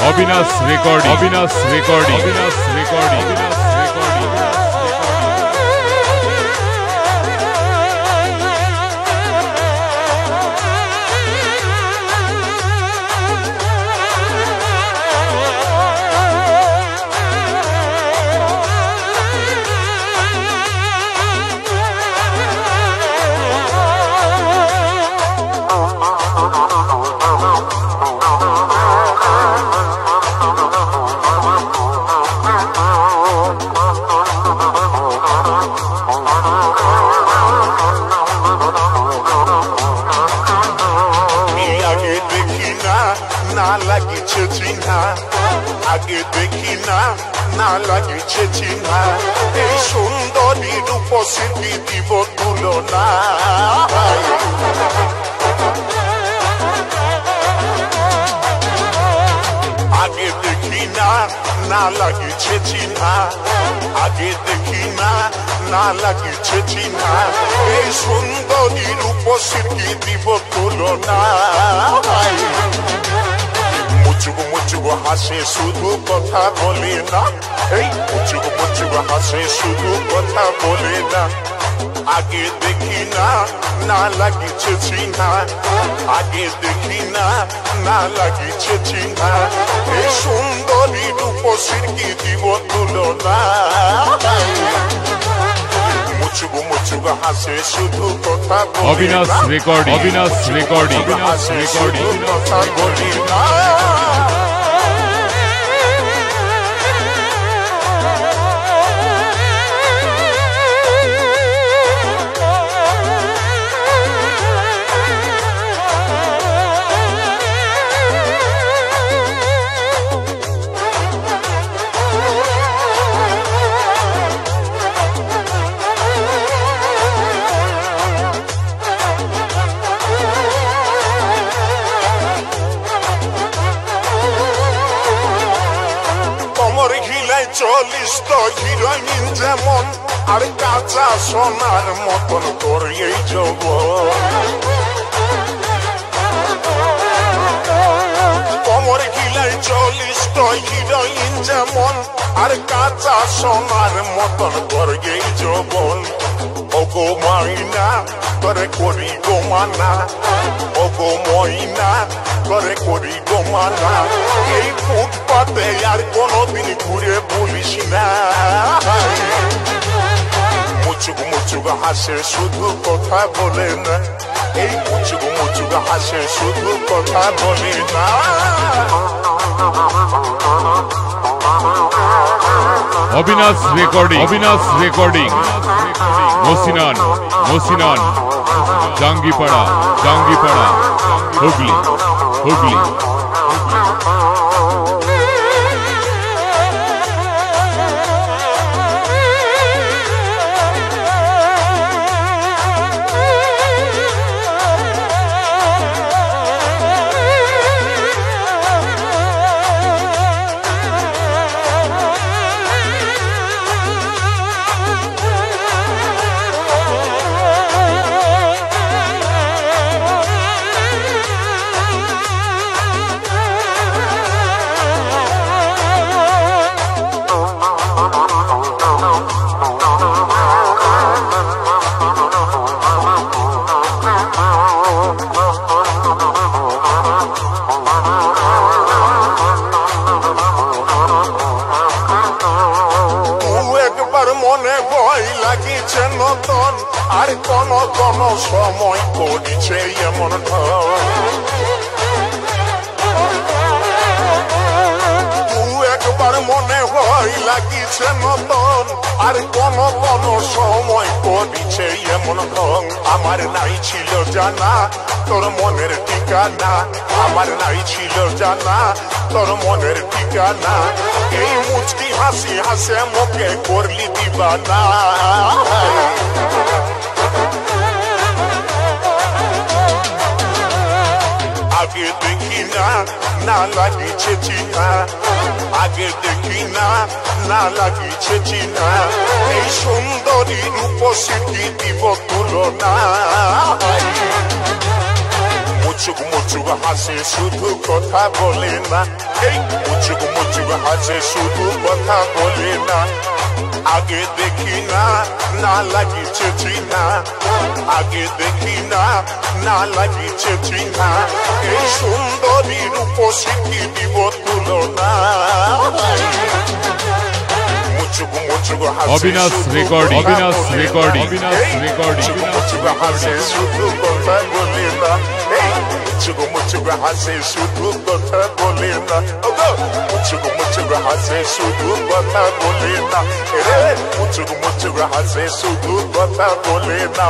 Abinash recording, Abinash recording, Abinash recording, Abinash recording. আগে দেখি না না লাগিছে চিহ্না এই সুন্দরী রূপসী দিব তুলনা আগে দেখি না না লাগিছে চিহ্না আগে দেখি না না লাগিছে চিহ্না এই সুন্দরী রূপসী দিব তুলনা মুচুকু মুচুকু হাসে শুধু কথা বলে না এই মুচুকু মুচুকু হাসে শুধু কথা বলে না আগে দেখি না না লাগিছে চিহ্না আগে দেখি না না লাগিছে চিহ্না এই সুন্দরী রূপসীর কি দিব তুলনা মুচুকু মুচুকু হাসে শুধু কথা বলে Abinash recording, Abinash recording, Abinash recording, কথা বলে না চল্লিশ তো হিরোইন যেমন আর কাঁচা সোনার মতন তোর এই যৌবন কোমর গিলায় চল্লিশ তো হিরোইন যেমন আর কাঁচা সোনার মতন তোর এই যৌবন ও গো মাইনা করে করি গো মানা ও গো মইনা করে করি গো মানা এই ফুটপাতে আর কোনদিন ঘুরে বলিস না মুচুকু মুচুকু হাসে শুধু কথা বলে না এই মুচুকু মুচুকু হাসে শুধু কথা বলে না অবিনাশ রেকর্ডিং, অবিনাশ রেকর্ডিং, মসিনান, মসিনান, জাঙ্গিপাড়া, জাঙ্গিপাড়া, হুগলি, হুগলি। আর কোন কোন সময় করিছে এমন একবার মনে হয় লাগিছে নতুন আর কোন কোন সময় করিছে এমন ঢং আমার নাই ছিল জানা তোর মনের ঠিকানা আমার নাই ছিল জানা তোর মনের ঠিকানা এই মুচকি হাসি হাসে মুখে করলি দিবানা লাগিছে চিনা আগে দেখি না না লাগিছে চিনা এই সুন্দরী রূপসী দিব তুলনা মুচুক মুচুক হাসে শুধু কথা বলে না এই মুচুক মুচুক হাসে শুধু কথা বলে না আগে দেখি না না লাগিছে চিনা আগে দেখি না না লাগিছে চিনা এই সুন্দরী রূপসী দিব তুলনা মুচুক মুচুক অবিনাশ রেকর্ডিং মুচুক হাসে শুধু কথা বলে না মুচুক মুচুক হাসে শুধু কথা বলে না মুচুক মুচুক হাসে শুধু কথা বলে না মুচুক মুচুক হাসে শুধু কথা বলে না